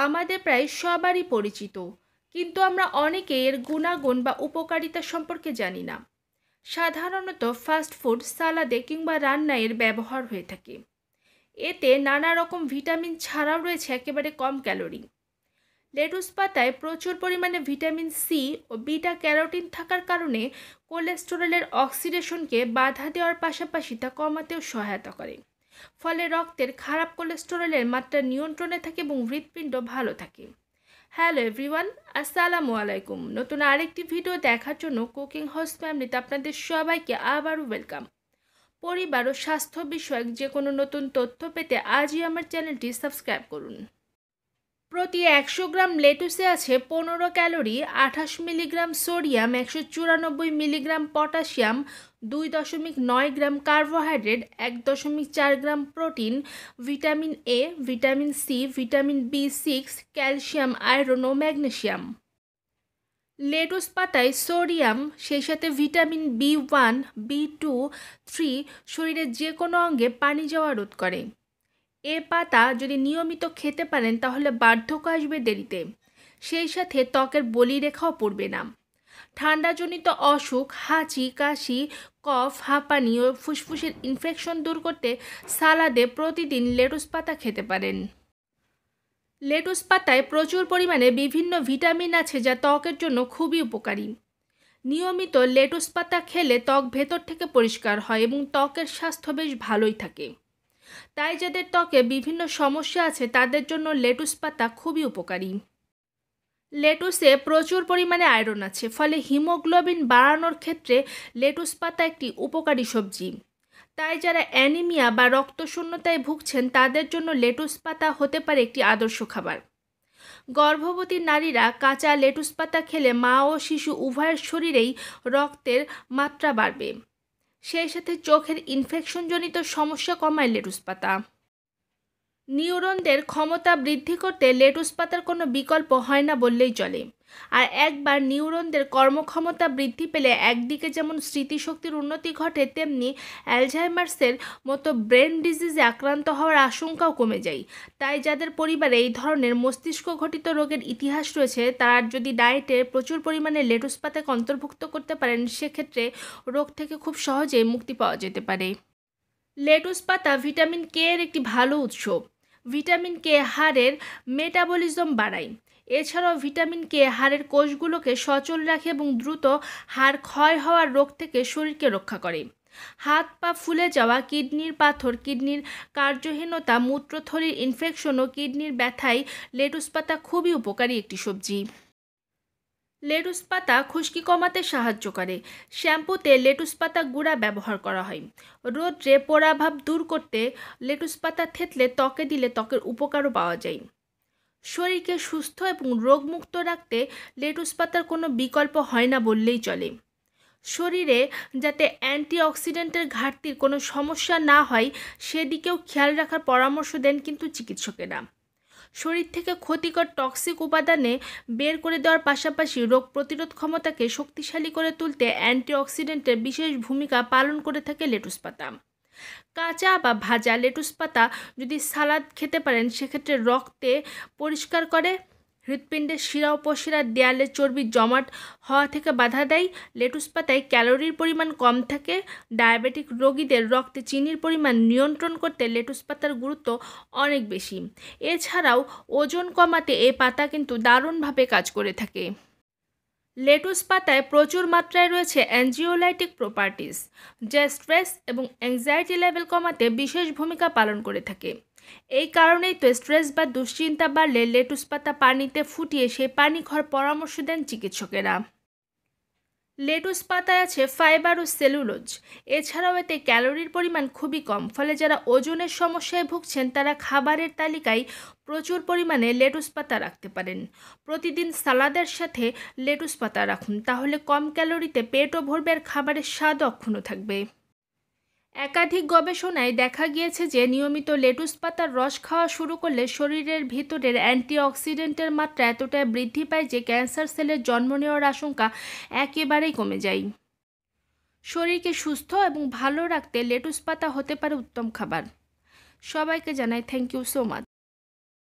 আমাদের প্রায় সবারই পরিচিত, কিন্তু আমরা অনেকে এর গুণাগুণ বা উপকারিতা সম্পর্কে জানি না। সাধারণত ফাস্ট ফুড, সালাদে কিংবা রান্নায় এর ব্যবহার হয়ে থাকে। এতে নানা রকম ভিটামিন ছাড়াও রয়েছে একেবারে কম ক্যালোরি। লেটুস পাতায় প্রচুর পরিমাণে ভিটামিন সি ও বিটা ক্যারোটিন থাকার কারণে কোলেস্টেরলের অক্সিডেশনকে বাধা দেওয়ার পাশাপাশি তা কমাতেও সহায়তা করে। ফলে রক্তের খারাপ কোলেস্টেরলের মাত্রা নিয়ন্ত্রণে থাকে এবং হৃৎপিণ্ড ভালো থাকে। হ্যালো এভরিওয়ান, আসসালামু আলাইকুম। নতুন আরেকটি ভিডিও দেখার জন্য কুকিং হাউস ফ্যামিলিতে আপনাদের সবাইকে আবারও ওয়েলকাম। পরিবার ও স্বাস্থ্য বিষয়ক যে কোনো নতুন তথ্য পেতে আজই আমার চ্যানেলটি সাবস্ক্রাইব করুন। প্রতি 100 গ্রাম লেটুসে আছে 15 calorie, 28 milligram sodium, 194 milligram potassium, 2.9 gram carbohydrate, 1.4 gram protein, vitamin A, vitamin C, vitamin B6, calcium, iron ও ম্যাগনেসিয়াম। লেটুস পাতায় সোডিয়াম, সেই সাথে ভিটামিন B1, B2, 3 শরীরের যে কোনো অঙ্গে পানি যাওয়া রোধ করে। এ পাতা যদি নিয়মিত খেতে পারেন তাহলে বার্ধক্য আসবে দেরিতে, সেই সাথে ত্বকের বলিরেখাও পড়বে না। ঠান্ডাজনিত অসুখ, হাঁচি, কাশি, কফ, হাঁপানি ও ফুসফুসের ইনফেকশন দূর করতে সালাদে প্রতিদিন লেটুস পাতা খেতে পারেন। লেটুস পাতায় প্রচুর পরিমাণে বিভিন্ন ভিটামিন আছে যা ত্বকের জন্য খুবই উপকারী। নিয়মিত লেটুস পাতা খেলে ত্বক ভেতর থেকে পরিষ্কার হয় এবং ত্বকের স্বাস্থ্য বেশ ভালোই থাকে। তাই যাদের ত্বকে বিভিন্ন সমস্যা আছে তাদের জন্য লেটুস পাতা খুবই উপকারী। লেটুসে প্রচুর পরিমাণে আয়রন আছে, ফলে হিমোগ্লোবিন বাড়ানোর ক্ষেত্রে লেটুস পাতা একটি উপকারী সবজি। তাই যারা অ্যানিমিয়া বা রক্তশূন্যতায় ভুগছেন তাদের জন্য লেটুস পাতা হতে পারে একটি আদর্শ খাবার। গর্ভবতী নারীরা কাঁচা লেটুস পাতা খেলে মা ও শিশু উভয়ের শরীরেই রক্তের মাত্রা বাড়বে। সেই সাথে চোখের ইনফেকশনজনিত সমস্যা কমায় লেটুস পাতা। নিউরনদের ক্ষমতা বৃদ্ধি করতে লেটুস পাতার কোনো বিকল্প হয় না বললেই চলে। আর একবার নিউরনদের কর্মক্ষমতা বৃদ্ধি পেলে একদিকে যেমন স্মৃতিশক্তির উন্নতি ঘটে, তেমনি অ্যালঝাইমার্সের মতো ব্রেন ডিজিজে আক্রান্ত হওয়ার আশঙ্কাও কমে যায়। তাই যাদের পরিবারে এই ধরনের মস্তিষ্ক ঘটিত রোগের ইতিহাস রয়েছে তারা যদি ডায়েটে প্রচুর পরিমাণে লেটুস পাতাকে অন্তর্ভুক্ত করতে পারেন সেক্ষেত্রে রোগ থেকে খুব সহজেই মুক্তি পাওয়া যেতে পারে। লেটুস পাতা ভিটামিন কে এর একটি ভালো উৎস। ভিটামিন কে হাড়ের মেটাবলিজম বাড়ায়। এছাড়াও ভিটামিন কে হাড়ের কোষগুলোকে সচল রাখে এবং দ্রুত হাড় ক্ষয় হওয়ার রোগ থেকে শরীরকে রক্ষা করে। হাত পা ফুলে যাওয়া, কিডনির পাথর, কিডনির কার্যহীনতা, মূত্রথলির ইনফেকশন ও কিডনির ব্যথায় লেটুস পাতা খুবই উপকারী একটি সবজি। লেটুস পাতা খুশকি কমাতে সাহায্য করে। শ্যাম্পুতে লেটুস পাতা গুঁড়া ব্যবহার করা হয়। রোদ্রে পোড়াভাব দূর করতে লেটুস পাতা থেতলে ত্বকে দিলে ত্বকের উপকারও পাওয়া যায়। শরীরকে সুস্থ এবং রোগমুক্ত রাখতে লেটুস পাতার কোনো বিকল্প হয় না বললেই চলে। শরীরে যাতে অ্যান্টিঅক্সিডেন্টের ঘাটতির কোনো সমস্যা না হয় সেদিকেও খেয়াল রাখার পরামর্শ দেন কিন্তু চিকিৎসকেরা। শরীর থেকে ক্ষতিকর টক্সিক উপাদানে বের করে দেওয়ার পাশাপাশি রোগ প্রতিরোধ ক্ষমতাকে শক্তিশালী করে তুলতে অ্যান্টিঅক্সিডেন্টের বিশেষ ভূমিকা পালন করে থাকে লেটুস পাতা। কাঁচা বা ভাজা লেটুস পাতা যদি সালাদ খেতে পারেন সেক্ষেত্রে রক্তে পরিষ্কার করে, হৃৎপিণ্ডের শিরা উপশিরার দেয়ালে চর্বি জমাট হওয়া থেকে বাধা দেয়। লেটুস পাতায় ক্যালোরির পরিমাণ কম থাকে। ডায়াবেটিক রোগীদের রক্তে চিনির পরিমাণ নিয়ন্ত্রণ করতে লেটুস পাতার গুরুত্ব অনেক বেশি। এছাড়াও ওজন কমাতে এই পাতা কিন্তু দারুণভাবে কাজ করে থাকে। লেটুস পাতায় প্রচুর মাত্রায় রয়েছে অ্যানজিওলাইটিক প্রপার্টিজ, যা স্ট্রেস এবং অ্যাংজাইটি লেভেল কমাতে বিশেষ ভূমিকা পালন করে থাকে। এই কারণেই তো স্ট্রেস বা দুশ্চিন্তা বাড়লে লেটুস পাতা পানিতে ফুটিয়ে সেই পানি খাওয়ার পরামর্শ দেন চিকিৎসকেরা। লেটুস পাতায় আছে ফাইবার ও সেলুলোজ। এছাড়াও এতে ক্যালোরির পরিমাণ খুবই কম, ফলে যারা ওজনের সমস্যায় ভুগছেন তারা খাবারের তালিকায় প্রচুর পরিমাণে লেটুস পাতা রাখতে পারেন। প্রতিদিন সালাদের সাথে লেটুস পাতা রাখুন, তাহলে কম ক্যালোরিতে পেটও ভরবে আর খাবারের স্বাদও অক্ষুণ্ণ থাকবে। একাধিক গবেষণায় দেখা গিয়েছে যে নিয়মিত লেটুস পাতার রস খাওয়া শুরু করলে শরীরের ভিতরের অ্যান্টিঅক্সিডেন্টের মাত্রা এতটাই বৃদ্ধি পায় যে ক্যান্সার সেলের জন্ম নেওয়ার আশঙ্কা একেবারেই কমে যায়। শরীরকে সুস্থ এবং ভালো রাখতে লেটুস পাতা হতে পারে উত্তম খাবার। সবাইকে জানাই থ্যাংক ইউ সো মাচ।